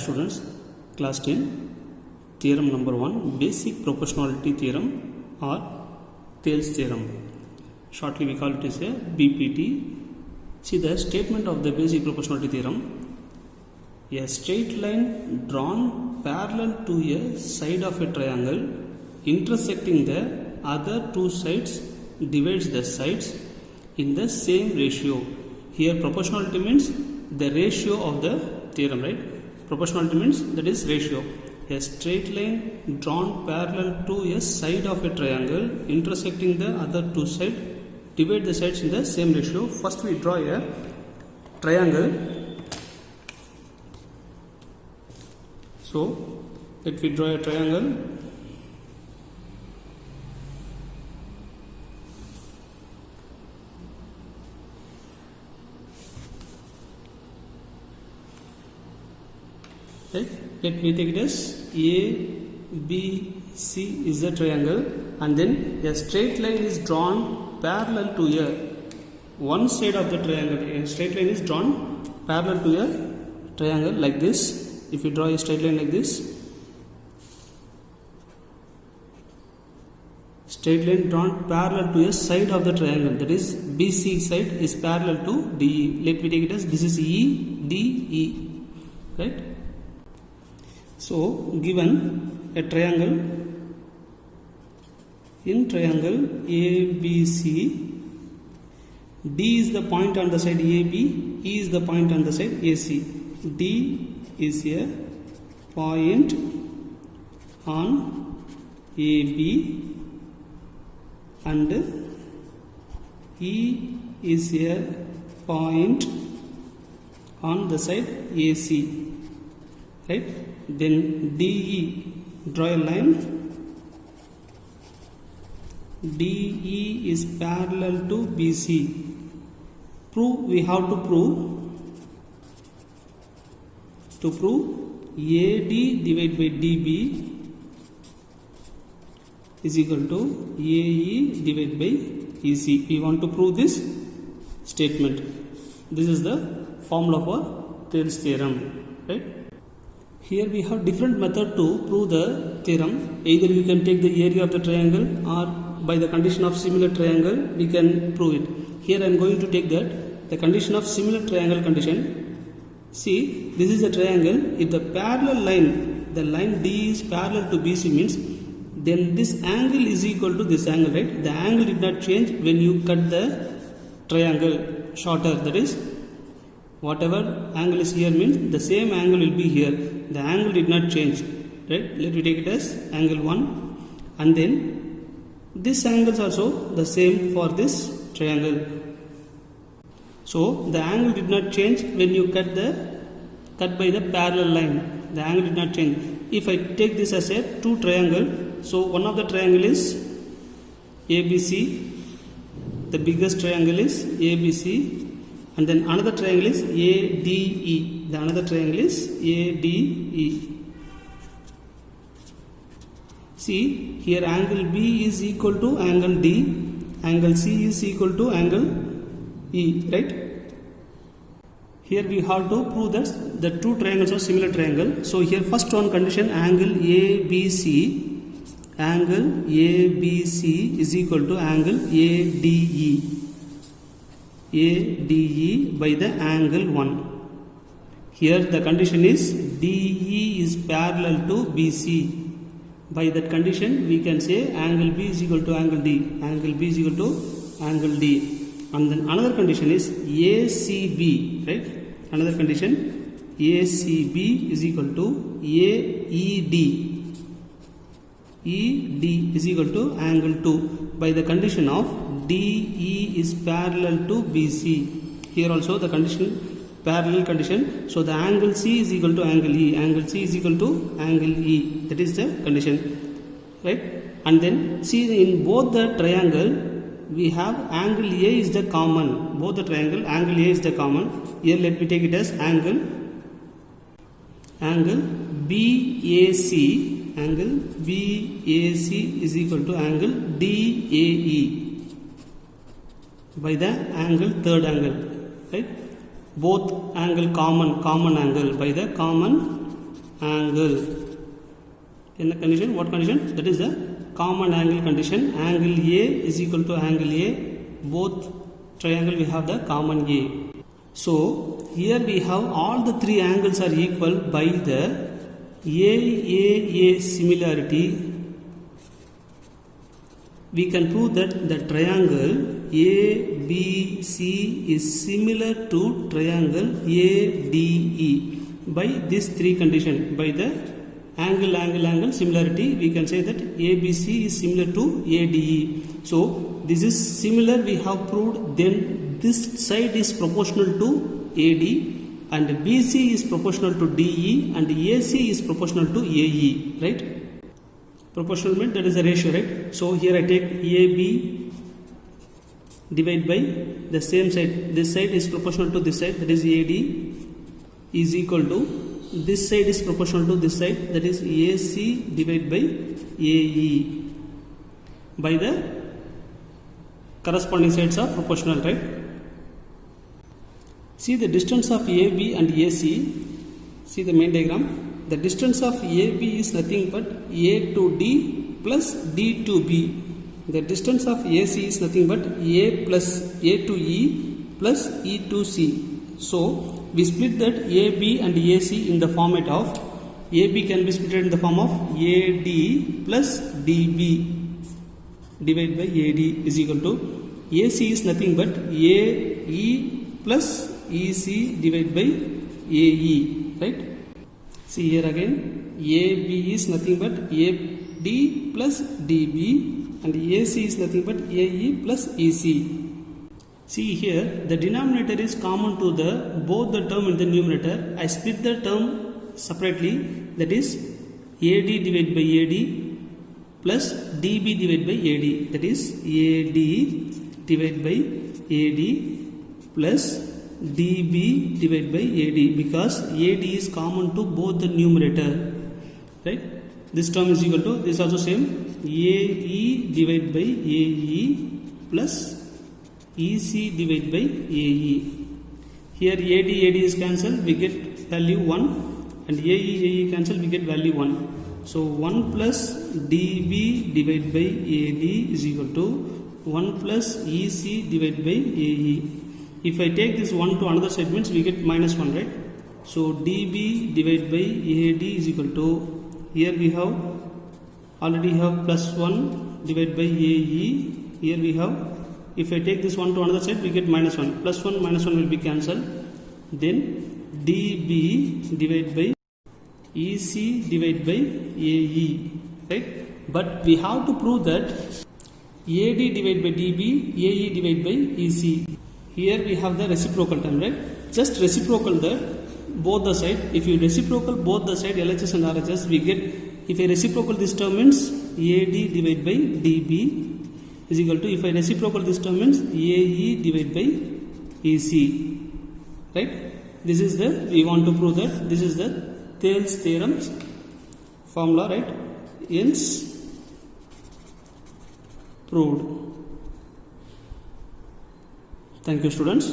students, class 10, theorem number 1, basic proportionality theorem or Thales theorem. Shortly we call it as a BPT. See the statement of the basic proportionality theorem. A straight line drawn parallel to a side of a triangle intersecting the other two sides divides the sides in the same ratio. Here proportionality means the ratio of the theorem, right? Proportionality means that is ratio. A straight line drawn parallel to a side of a triangle intersecting the other two sides divide the sides in the same ratio. First we draw a triangle. So let we draw a triangle. Right? Let me take it as A, B, C is the triangle, and then a straight line is drawn parallel to a one side of the triangle. A straight line is drawn parallel to a triangle like this. If you draw a straight line like this, straight line drawn parallel to a side of the triangle, that is BC side is parallel to DE. Let me take it as this is E, D, E, right? So given a triangle, in triangle ABC, D is the point on the side AB, E is the point on the side AC. D is a point on AB and E is a point on the side AC, right? Then DE, draw a line. DE is parallel to BC. We have to prove AD divided by DB is equal to AE divided by EC. We want to prove this statement. This is the formula for Thales theorem, right? Here we have different method to prove the theorem. Either you can take the area of the triangle, or by the condition of similar triangle we can prove it. Here I am going to take that the condition of similar triangle condition. See, this is a triangle. If the parallel line, the line D is parallel to BC means, then this angle is equal to this angle, right? The angle did not change when you cut the triangle shorter, that is whatever angle is here means the same angle will be here. The angle did not change, right? Let me take it as angle 1, and then this angle is also the same for this triangle. So the angle did not change when you cut by the parallel line. The angle did not change. If I take this as a two triangle, so one of the triangle is ABC, the biggest triangle is ABC, and then another triangle is ADE. The another triangle is ADE. See, here angle B is equal to angle D, angle C is equal to angle E, right? Here we have to prove that the two triangles are similar triangle. So here first one condition, angle ABC is equal to angle ADE by the angle 1. Here the condition is DE is parallel to BC. By that condition we can say angle B is equal to angle D. Angle B is equal to angle D. And then another condition is ACB, right? Another condition, ACB is equal to AED. ED is equal to angle 2 by the condition of DE is parallel to BC. Here also the condition, parallel condition. So the angle C is equal to angle E. Angle C is equal to angle E. That is the condition, right? And then see, in both the triangle we have angle A is the common. Both the triangle, angle A is the common. Here let me take it as angle BAC. Angle BAC is equal to angle DAE by the angle third angle, right? Both angle common angle by the common angle. In the condition, what condition? That is the common angle condition. Angle A is equal to angle A. Both triangle we have the common A. So here we have all the three angles are equal by the AAA similarity. We can prove that the triangle ABC is similar to triangle ADE by these three conditions. By the angle similarity, we can say that ABC is similar to ADE. So this is similar, we have proved. Then this side is proportional to AD, and BC is proportional to DE, and AC is proportional to AE, right? Proportional means that is a ratio, right? So here I take AB divided by the same side. This side is proportional to this side, that is AD, is equal to this side is proportional to this side, that is AC divided by AE. By the corresponding sides are proportional, right? See the distance of AB and AC. See the main diagram. The distance of AB is nothing but A to D plus D to B. The distance of AC is nothing but A plus A to E plus E to C. So we split that AB and AC in the format of AB can be split in the form of AD plus DB divided by AD is equal to AC is nothing but AE plus EC divided by AE, right? See here again, AB is nothing but AD plus DB, and AC is nothing but AE plus EC. See here, the denominator is common to the both the term in the numerator. I split the term separately, that is AD divided by AD plus DB divided by AD, that is AD divided by AD plus DB divided by AD, because AD is common to both the numerator, right? This term is equal to this also same, AE divided by AE plus EC divided by AE. Here AD is cancelled, we get value 1, and AE cancelled, we get value 1. So 1 plus DB divided by AD is equal to 1 plus EC divided by AE. If I take this 1 to another side means we get minus 1, right? So dB divided by AD is equal to, here we have already have plus 1 divided by AE. Here we have, if I take this 1 to another side we get minus 1. Plus 1 minus 1 will be cancelled. Then dB divided by EC divided by AE, right? But we have to prove that AD divided by dB, AE divided by EC. Here we have the reciprocal term, right? Just reciprocal the both the side. If you reciprocal both the side LHS and RHS, we get, if I reciprocal this term means AD divided by dB is equal to, if I reciprocal this term means AE divided by EC, right? This is the, we want to prove that this is the Thales theorem formula, right? Hence proved. Thank you, students.